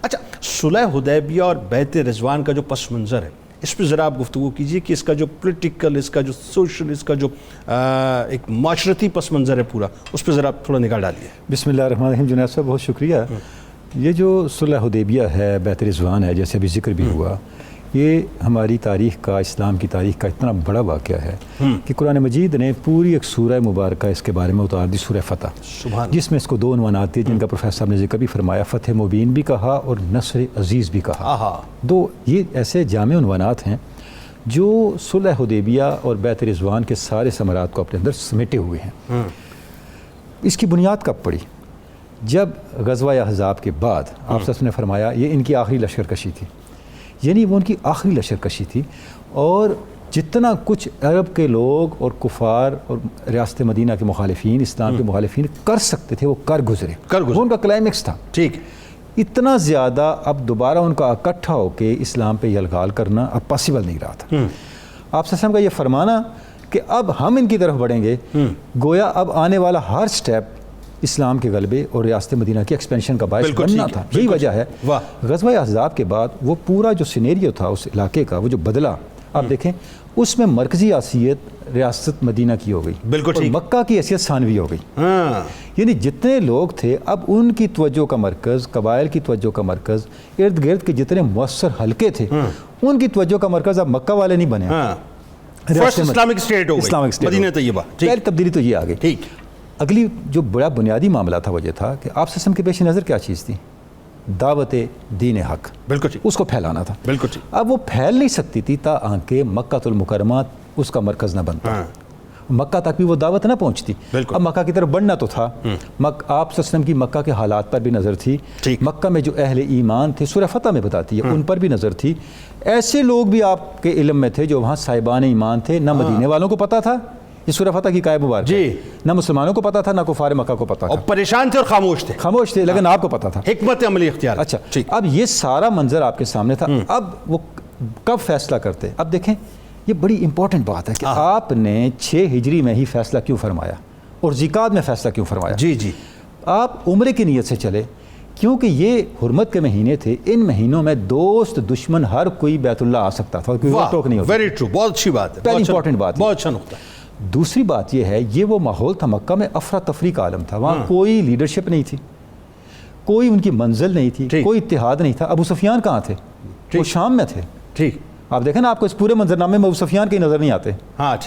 اچھا، صلح حدیبیہ اور بیعت رضوان کا جو پس منظر ہے، اس پہ ذرا آپ گفتگو کیجئے کہ اس کا جو پولیٹیکل، اس کا جو سوشل، اس کا جو ایک معاشرتی پس منظر ہے پورا، اس پہ ذرا تھوڑا نگاہ ڈالیے۔ بسم اللہ الرحمن الرحیم۔ جنید صاحب بہت شکریہ۔ یہ جو صلح حدیبیہ ہے، بیعت رضوان ہے، جیسے ابھی ذکر بھی ہوا، یہ ہماری تاریخ کا، اسلام کی تاریخ کا اتنا بڑا واقعہ ہے کہ قرآن مجید نے پوری ایک سورہ مبارکہ اس کے بارے میں اتار دی، سورہ فتح، جس میں اس کو 2 عنوانات دیے جن کا پروفیسر صاحب نے ذکر بھی فرمایا، فتح مبین بھی کہا اور نصر عزیز بھی کہا۔ 2 یہ ایسے جامع عنوانات ہیں جو صلح حدیبیہ اور بیعت رضوان کے سارے ثمرات کو اپنے اندر سمیٹے ہوئے ہیں۔ اس کی بنیاد کب پڑی؟ جب غزوہ احزاب کے بعد آپ صلی اللہ علیہ وسلم نے فرمایا یہ ان کی آخری لشکر کشی تھی، یعنی وہ ان کی آخری لشکر کشی تھی، اور جتنا کچھ عرب کے لوگ اور کفار اور ریاست مدینہ کے مخالفین، اسلام کے مخالفین کر سکتے تھے وہ کر گزرے، وہ ان کا کلائمیکس تھا۔ ٹھیک، اتنا زیادہ اب دوبارہ ان کا اکٹھا ہو کے اسلام پہ یلغال کرنا اب پاسبل نہیں رہا تھا۔ آپ صلی اللہ علیہ وسلم کا یہ فرمانا کہ اب ہم ان کی طرف بڑھیں گے، گویا اب آنے والا ہر سٹیپ اسلام کے غلبے اور ریاست مدینہ کی ایکسپینشن کا باعث بننا تھا۔ یہی وجہ ہے غزوہ احزاب کے بعد وہ پورا جو سینیریو تھا اس علاقے کا، وہ جو بدلا، آپ دیکھیں اس میں مرکزی حیثیت ریاست مدینہ کی ہو گئی، اور مکہ کی حیثیت ثانوی ہو گئی۔ یعنی جتنے لوگ تھے اب ان کی توجہ کا مرکز، قبائل کی توجہ کا مرکز، ارد گرد کے جتنے مؤثر حلقے تھے ان کی توجہ کا مرکز اب مکہ والے نہیں بنے، فرسٹ اسلامک اسٹیٹ ہو گئی، مدینہ طیبہ۔ پہلی تبدیلی تو یہ آ گئی۔ اگلی جو بڑا بنیادی معاملہ تھا وہ یہ تھا کہ آپ سسٹم کے پیش نظر کیا چیز تھی؟ دعوت دین حق، بالکل اس کو پھیلانا تھا۔ بالکل اب وہ پھیل نہیں سکتی تھی تا آنکہ مکہ المکرمہ اس کا مرکز نہ بنتا، مکہ تک بھی وہ دعوت نہ پہنچتی۔ اب مکہ کی طرف بڑھنا تو تھا، آپ سسٹم کی مکہ کے حالات پر بھی نظر تھی، مکہ میں جو اہل ایمان تھے سورہ فتح میں بتاتی ہے ان پر بھی نظر تھی۔ ایسے لوگ بھی آپ کے علم میں تھے جو وہاں صاحبان ایمان تھے، نہ مدینے والوں کو پتہ تھا یہ سورہ فتح کی قائب مبارک، نہ مسلمانوں کو پتا تھا نہ کفار مکہ کو پتا تھا، اور پریشان تھے اور خاموش تھے، لیکن آپ کو پتا تھا، حکمت عملی اختیار۔ اچھا، اب یہ سارا منظر آپ کے سامنے تھا، اب وہ کب فیصلہ کرتے؟ اب دیکھیں یہ بڑی امپورٹنٹ بات ہے کہ آپ نے 6 ہجری میں ہی فیصلہ کیوں فرمایا اور ذیقعد میں فیصلہ کیوں فرمایا؟ آپ عمرے کی نیت سے چلے، کیونکہ یہ حرمت کے مہینے تھے، ان مہینوں میں دوست دشمن ہر کوئی بیت اللہ آ سکتا تھا، کوئی روک نہیں ہوتی۔ ویری ٹرو، بہت اچھی بات ہے، پہلی امپورٹنٹ بات، بہت اچھا نقطہ۔ دوسری بات یہ ہے یہ وہ ماحول تھا مکہ میں افراتفری کا عالم تھا، وہاں کوئی لیڈرشپ نہیں تھی، کوئی ان کی منزل نہیں تھی، کوئی اتحاد نہیں تھا۔ ابو سفیان کہاں تھے؟ وہ شام میں تھے۔ ٹھیک، آپ دیکھیں نا آپ کو اس پورے منظرنامے میں ابو سفیان کے نظر نہیں آتے،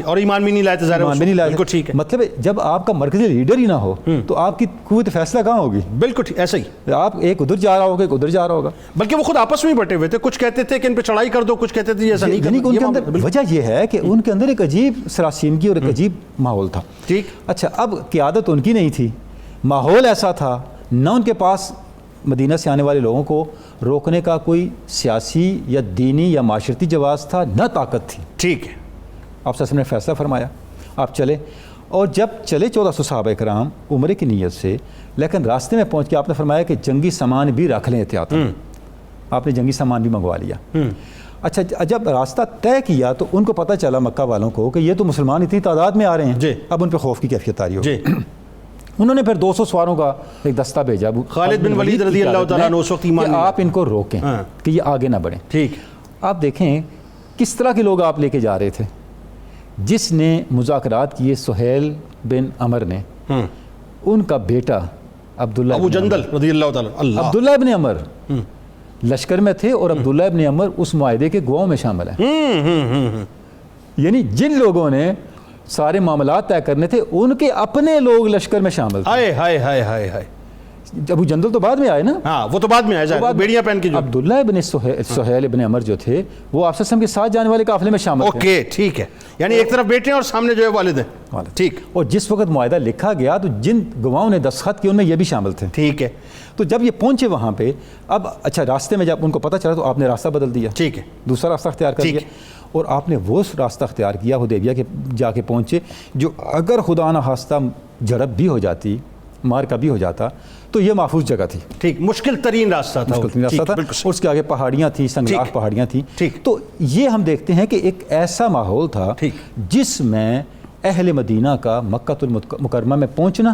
اور ایمان بھی نہیں لائے تھے، ایمان بھی نہیں لائے۔ ٹھیک ہے، مطلب جب آپ کا مرکزی لیڈر ہی نہ ہو تو آپ کی قوت فیصلہ کہاں ہوگی؟ بالکل ٹھیک، ایسا ہی آپ ایک ادھر جا رہا ہوگا ایک ادھر جا رہا ہوگا، بلکہ وہ خود آپس میں بٹے ہوئے تھے، کچھ کہتے تھے کہ ان پہ چڑھائی کر دو، کچھ کہتے تھے ایسا نہیں کرنا۔ ان کے اندر وجہ یہ ہے کہ ان کے اندر ایک عجیب سراسیمگی اور ایک عجیب ماحول تھا۔ ٹھیک، اچھا، اب قیادت ان کی نہیں تھی، ماحول ایسا تھا، نہ ان کے پاس مدینہ سے آنے والے لوگوں کو روکنے کا کوئی سیاسی یا دینی یا معاشرتی جواز تھا، نہ طاقت تھی۔ ٹھیک ہے، آپ صلی اللہ علیہ وسلم نے فیصلہ فرمایا، آپ چلے، اور جب چلے 1400 صحابہ کرام عمرے کی نیت سے، لیکن راستے میں پہنچ کے آپ نے فرمایا کہ جنگی سامان بھی رکھ لیں احتیاطاً، آپ نے جنگی سامان بھی منگوا لیا۔ اچھا، جب راستہ طے کیا تو ان کو پتہ چلا مکہ والوں کو کہ یہ تو مسلمان اتنی تعداد میں آ رہے ہیں، اب ان پہ خوف کی کیفیت طاری ہو۔ انہوں نے پھر 200 سواروں کا ایک دستہ بھیجا، خالد بن ولید رضی اللہ تعالیٰ عنہ، اس وقت ایمان کہ آپ ان کو روکیں کہ یہ آگے نہ بڑھیں۔ ٹھیک، آپ دیکھیں کس طرح کے لوگ آپ لے کے جا رہے تھے۔ جس نے مذاکرات کیے سہیل بن عمر نے، ان کا بیٹا عبداللہ ابو جندل رضی اللہ تعالیٰ، عبداللہ ابن عمر لشکر میں تھے، اور عبداللہ ابن عمر اس معاہدے کے گواہوں میں شامل ہیں۔ یعنی جن لوگوں نے سارے معاملات طے کرنے تھے ان کے اپنے لوگ لشکر میں شامل تھے۔ ہائے، ابو جندل تو بعد میں آئے نا، وہ تو بعد میں آئے، بیڑیاں پہن کے۔ عبداللہ ابن سہیل ابن عمر جو تھے وہ آپ کے ساتھ جانے والے قافلے میں شامل تھے۔ اوکے، ٹھیک ہے، یعنی ایک طرف بیٹے ہیں اور سامنے جو ہے والد ہیں۔ ٹھیک، اور جس وقت معاہدہ لکھا گیا تو جن گواہوں نے دستخط کیے ان میں یہ بھی شامل تھے۔ ٹھیک ہے، تو جب یہ پہنچے وہاں پہ، اب اچھا راستے میں جب ان کو پتہ چلا تو آپ نے راستہ بدل دیا۔ ٹھیک ہے، دوسرا راستہ اختیار کر لیا، اور آپ نے وہ راستہ اختیار کیا حدیبیہ کے جا کے پہنچے، جو اگر خدا نہ خواستہ جھڑپ بھی ہو جاتی، مار کا بھی ہو جاتا تو یہ محفوظ جگہ تھی۔ ٹھیک، مشکل ترین راستہ تھا، اور اس کے آگے پہاڑیاں تھیں، سنگلاخ پہاڑیاں تھیں۔ تو یہ ہم دیکھتے ہیں کہ ایک ایسا ماحول تھا جس میں اہل مدینہ کا مکہ المکرمہ میں پہنچنا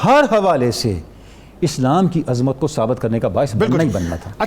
ہر حوالے سے اسلام کی عظمت کو ثابت کرنے کا باعث بننا ہی بننا تھا.